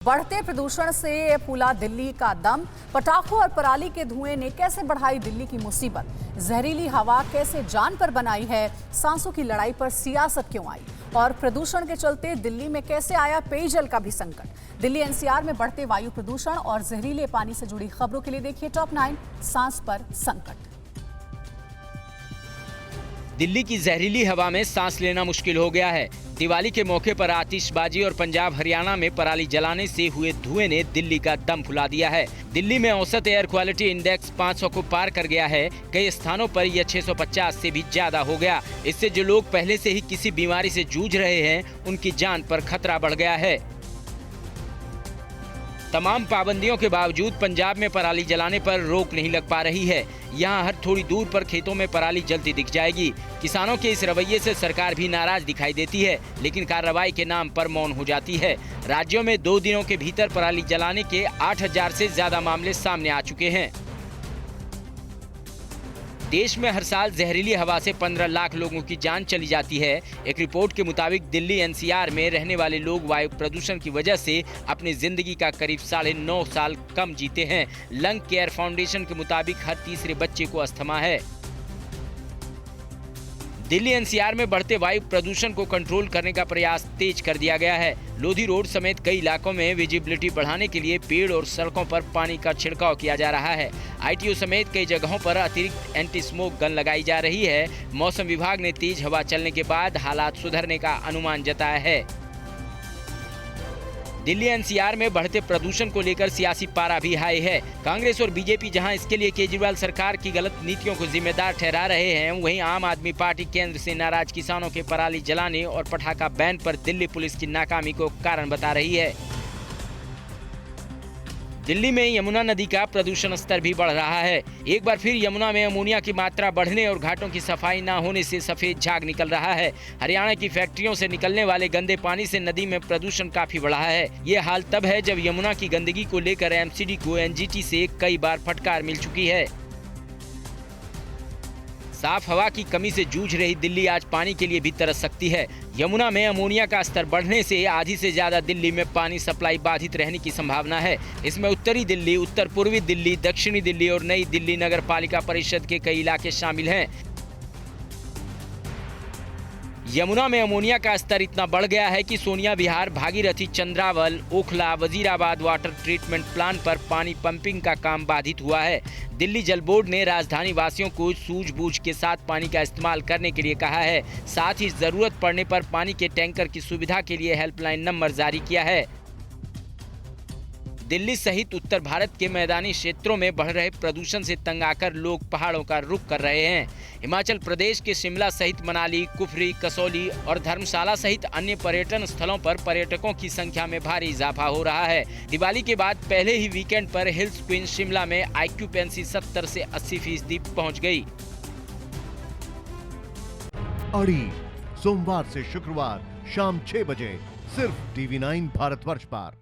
बढ़ते प्रदूषण से फूला दिल्ली का दम। पटाखों और पराली के धुएं ने कैसे बढ़ाई दिल्ली की मुसीबत। जहरीली हवा कैसे जान पर बनाई है। सांसों की लड़ाई पर सियासत क्यों आई और प्रदूषण के चलते दिल्ली में कैसे आया पेयजल का भी संकट। दिल्ली एनसीआर में बढ़ते वायु प्रदूषण और जहरीले पानी से जुड़ी खबरों के लिए देखिए टॉप 9 सांस पर संकट। दिल्ली की जहरीली हवा में सांस लेना मुश्किल हो गया है। दिवाली के मौके पर आतिशबाजी और पंजाब हरियाणा में पराली जलाने से हुए धुएं ने दिल्ली का दम फुला दिया है। दिल्ली में औसत एयर क्वालिटी इंडेक्स 500 को पार कर गया है। कई स्थानों पर यह 650 से भी ज्यादा हो गया। इससे जो लोग पहले से ही किसी बीमारी से जूझ रहे हैं, उनकी जान पर खतरा बढ़ गया है। तमाम पाबंदियों के बावजूद पंजाब में पराली जलाने पर रोक नहीं लग पा रही है। यहाँ हर थोड़ी दूर पर खेतों में पराली जलती दिख जाएगी। किसानों के इस रवैये से सरकार भी नाराज दिखाई देती है, लेकिन कार्रवाई के नाम पर मौन हो जाती है। राज्यों में 2 दिनों के भीतर पराली जलाने के 8000 से ज्यादा मामले सामने आ चुके हैं। देश में हर साल जहरीली हवा से 15 लाख लोगों की जान चली जाती है। एक रिपोर्ट के मुताबिक दिल्ली एनसीआर में रहने वाले लोग वायु प्रदूषण की वजह से अपनी जिंदगी का करीब 9.5 साल कम जीते हैं। लंग केयर फाउंडेशन के मुताबिक हर तीसरे बच्चे को अस्थमा है। दिल्ली एनसीआर में बढ़ते वायु प्रदूषण को कंट्रोल करने का प्रयास तेज कर दिया गया है। लोधी रोड समेत कई इलाकों में विजिबिलिटी बढ़ाने के लिए पेड़ और सड़कों पर पानी का छिड़काव किया जा रहा है। आईटीओ समेत कई जगहों पर अतिरिक्त एंटी स्मोक गन लगाई जा रही है। मौसम विभाग ने तेज हवा चलने के बाद हालात सुधरने का अनुमान जताया है। दिल्ली एनसीआर में बढ़ते प्रदूषण को लेकर सियासी पारा भी हाई है। कांग्रेस और बीजेपी जहां इसके लिए केजरीवाल सरकार की गलत नीतियों को जिम्मेदार ठहरा रहे हैं, वहीं आम आदमी पार्टी केंद्र से नाराज किसानों के पराली जलाने और पटाखा बैन पर दिल्ली पुलिस की नाकामी को कारण बता रही है। दिल्ली में यमुना नदी का प्रदूषण स्तर भी बढ़ रहा है। एक बार फिर यमुना में अमोनिया की मात्रा बढ़ने और घाटों की सफाई न होने से सफेद झाग निकल रहा है। हरियाणा की फैक्ट्रियों से निकलने वाले गंदे पानी से नदी में प्रदूषण काफी बढ़ा है। ये हाल तब है जब यमुना की गंदगी को लेकर एमसीडी को एनजीटी से कई बार फटकार मिल चुकी है। साफ हवा की कमी से जूझ रही दिल्ली आज पानी के लिए भी तरस सकती है। यमुना में अमोनिया का स्तर बढ़ने से आधी से ज्यादा दिल्ली में पानी सप्लाई बाधित रहने की संभावना है। इसमें उत्तरी दिल्ली, उत्तर पूर्वी दिल्ली, दक्षिणी दिल्ली और नई दिल्ली नगर पालिका परिषद के कई इलाके शामिल हैं। यमुना में अमोनिया का स्तर इतना बढ़ गया है कि Sonia Vihar, Bhagirathi, Chandrawal, Okhla, Wazirabad water treatment plant पर पानी पंपिंग का काम बाधित हुआ है। दिल्ली जल बोर्ड ने राजधानी वासियों को सूझबूझ के साथ पानी का इस्तेमाल करने के लिए कहा है। साथ ही जरूरत पड़ने पर पानी के टैंकर की सुविधा के लिए हेल्पलाइन नंबर जारी किया है। दिल्ली सहित उत्तर भारत के मैदानी क्षेत्रों में बढ़ रहे प्रदूषण से तंग आकर लोग पहाड़ों का रुख कर रहे हैं। हिमाचल प्रदेश के शिमला सहित मनाली, कुफरी, कसौली और धर्मशाला सहित अन्य पर्यटन स्थलों पर पर्यटकों की संख्या में भारी इजाफा हो रहा है। दिवाली के बाद पहले ही वीकेंड पर हिल्स क्वीन शिमला में ऑक्यूपेंसी 70 से 80% पहुंच गई। अड़ी सोमवार से शुक्रवार शाम 6 बजे सिर्फ TV9 भारतवर्ष पर।